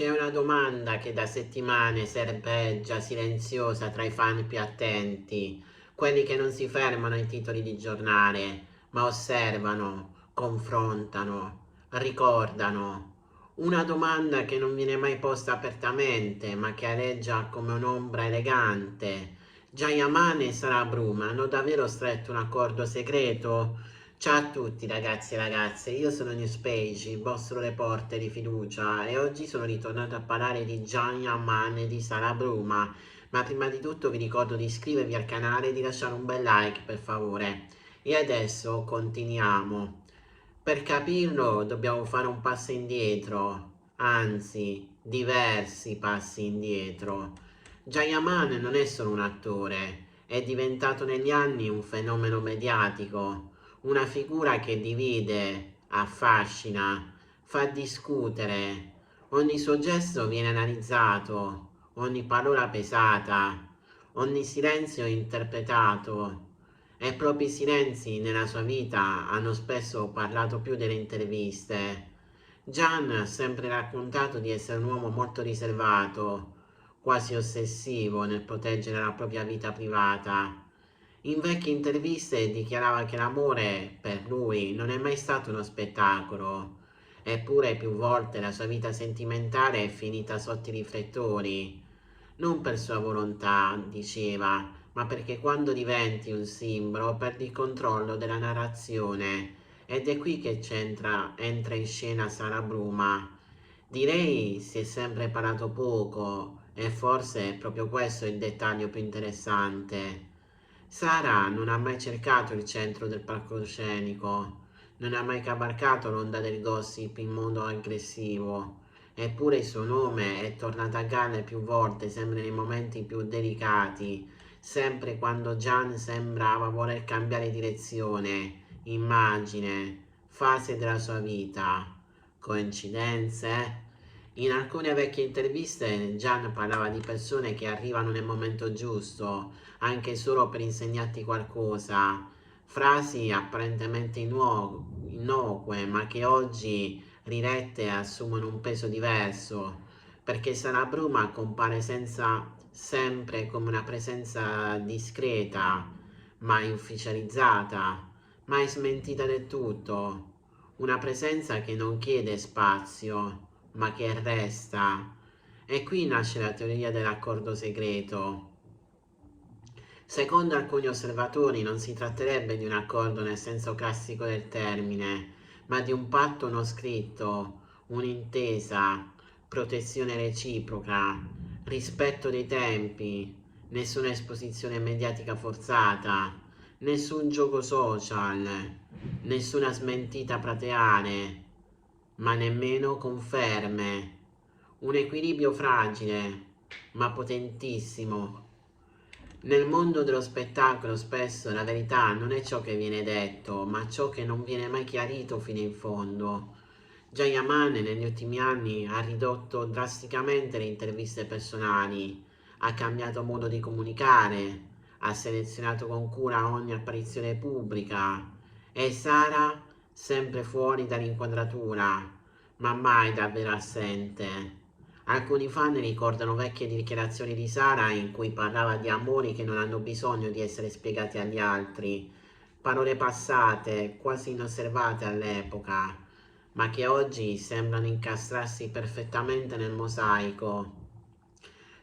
C'è una domanda che da settimane serpeggia silenziosa tra i fan più attenti, quelli che non si fermano ai titoli di giornale, ma osservano, confrontano, ricordano. Una domanda che non viene mai posta apertamente, ma che aleggia come un'ombra elegante. Giayaman e Sara Bruma hanno davvero stretto un accordo segreto? Ciao a tutti ragazzi e ragazze, io sono Newspage, il vostro reporter di fiducia e oggi sono ritornato a parlare di Gianni Amman e di Sara Bruma, ma prima di tutto vi ricordo di iscrivervi al canale e di lasciare un bel like per favore. E adesso continuiamo. Per capirlo dobbiamo fare un passo indietro, anzi diversi passi indietro. Giayaman non è solo un attore, è diventato negli anni un fenomeno mediatico, una figura che divide, affascina, fa discutere. Ogni suo gesto viene analizzato, ogni parola pesata, ogni silenzio interpretato. E i propri silenzi nella sua vita hanno spesso parlato più delle interviste. Gian ha sempre raccontato di essere un uomo molto riservato, quasi ossessivo nel proteggere la propria vita privata. In vecchie interviste dichiarava che l'amore per lui non è mai stato uno spettacolo, eppure più volte la sua vita sentimentale è finita sotto i riflettori. Non per sua volontà, diceva, ma perché quando diventi un simbolo perdi il controllo della narrazione. Ed è qui che entra in scena Sara Bruma. Direi si è sempre parlato poco e forse è proprio questo il dettaglio più interessante. Sara non ha mai cercato il centro del palcoscenico, non ha mai cavalcato l'onda del gossip in modo aggressivo, eppure il suo nome è tornato a galla più volte, sempre nei momenti più delicati, sempre quando Gian sembrava voler cambiare direzione, immagine, fase della sua vita. Coincidenze? In alcune vecchie interviste Gian parlava di persone che arrivano nel momento giusto, anche solo per insegnarti qualcosa, frasi apparentemente innocue, ma che oggi rilette assumono un peso diverso, perché Sara Bruma compare sempre come una presenza discreta, mai ufficializzata, mai smentita del tutto, una presenza che non chiede spazio, ma che resta. E qui nasce la teoria dell'accordo segreto. Secondo alcuni osservatori non si tratterebbe di un accordo nel senso classico del termine, ma di un patto non scritto, un'intesa, protezione reciproca, rispetto dei tempi, nessuna esposizione mediatica forzata, nessun gioco social, nessuna smentita plateale, ma nemmeno conferme. Un equilibrio fragile, ma potentissimo. Nel mondo dello spettacolo spesso la verità non è ciò che viene detto, ma ciò che non viene mai chiarito fino in fondo. Jayaman negli ultimi anni ha ridotto drasticamente le interviste personali, ha cambiato modo di comunicare, ha selezionato con cura ogni apparizione pubblica e Sara sempre fuori dall'inquadratura, ma mai davvero assente. Alcuni fan ricordano vecchie dichiarazioni di Sara in cui parlava di amori che non hanno bisogno di essere spiegati agli altri, parole passate, quasi inosservate all'epoca, ma che oggi sembrano incastrarsi perfettamente nel mosaico.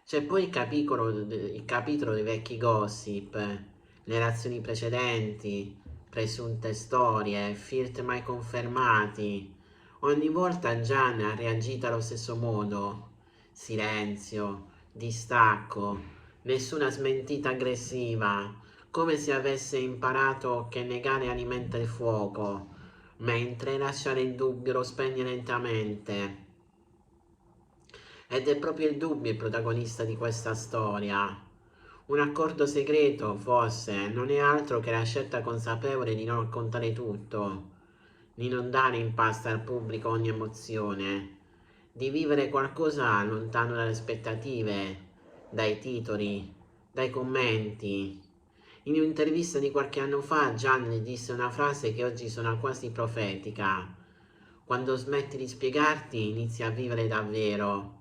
C'è poi il capitolo dei vecchi gossip, le relazioni precedenti, presunte storie, flirt mai confermati. Ogni volta Gian ha reagito allo stesso modo. Silenzio, distacco, nessuna smentita aggressiva, come se avesse imparato che negare alimenta il fuoco, mentre lasciare il dubbio lo spegne lentamente. Ed è proprio il dubbio il protagonista di questa storia. Un accordo segreto, forse, non è altro che la scelta consapevole di non raccontare tutto, di non dare in pasta al pubblico ogni emozione, di vivere qualcosa lontano dalle aspettative, dai titoli, dai commenti. In un'intervista di qualche anno fa Gianni disse una frase che oggi suona quasi profetica. Quando smetti di spiegarti inizi a vivere davvero.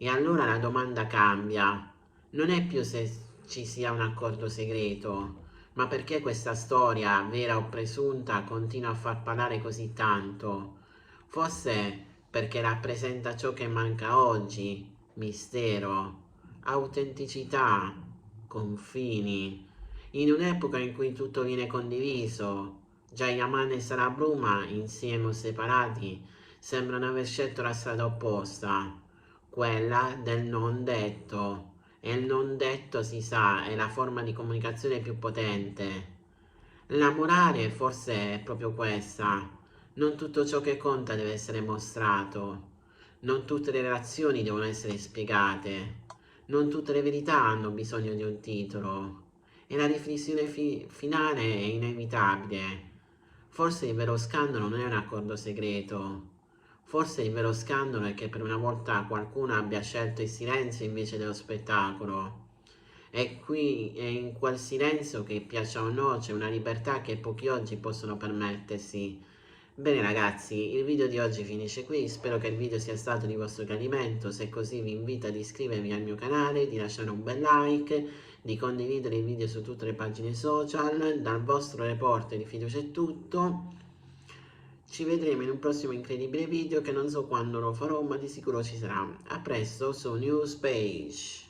E allora la domanda cambia. Non è più se ci sia un accordo segreto, ma perché questa storia, vera o presunta, continua a far parlare così tanto? Forse perché rappresenta ciò che manca oggi: mistero, autenticità, confini. In un'epoca in cui tutto viene condiviso, già Yaman e Sara Bruma, insieme o separati, sembrano aver scelto la strada opposta, quella del non detto. E il non detto, si sa, è la forma di comunicazione più potente. La morale forse è proprio questa: non tutto ciò che conta deve essere mostrato, non tutte le relazioni devono essere spiegate, non tutte le verità hanno bisogno di un titolo. E la riflessione finale è inevitabile. Forse il vero scandalo non è un accordo segreto. Forse il vero scandalo è che per una volta qualcuno abbia scelto il silenzio invece dello spettacolo. E qui è in quel silenzio, che piaccia o no, c'è una libertà che pochi oggi possono permettersi. Bene ragazzi, il video di oggi finisce qui, spero che il video sia stato di vostro gradimento. Se è così vi invito ad iscrivervi al mio canale, di lasciare un bel like, di condividere il video su tutte le pagine social. Dal vostro reporter di fiducia è tutto. Ci vedremo in un prossimo incredibile video che non so quando lo farò, ma di sicuro ci sarà. A presto su Newspage.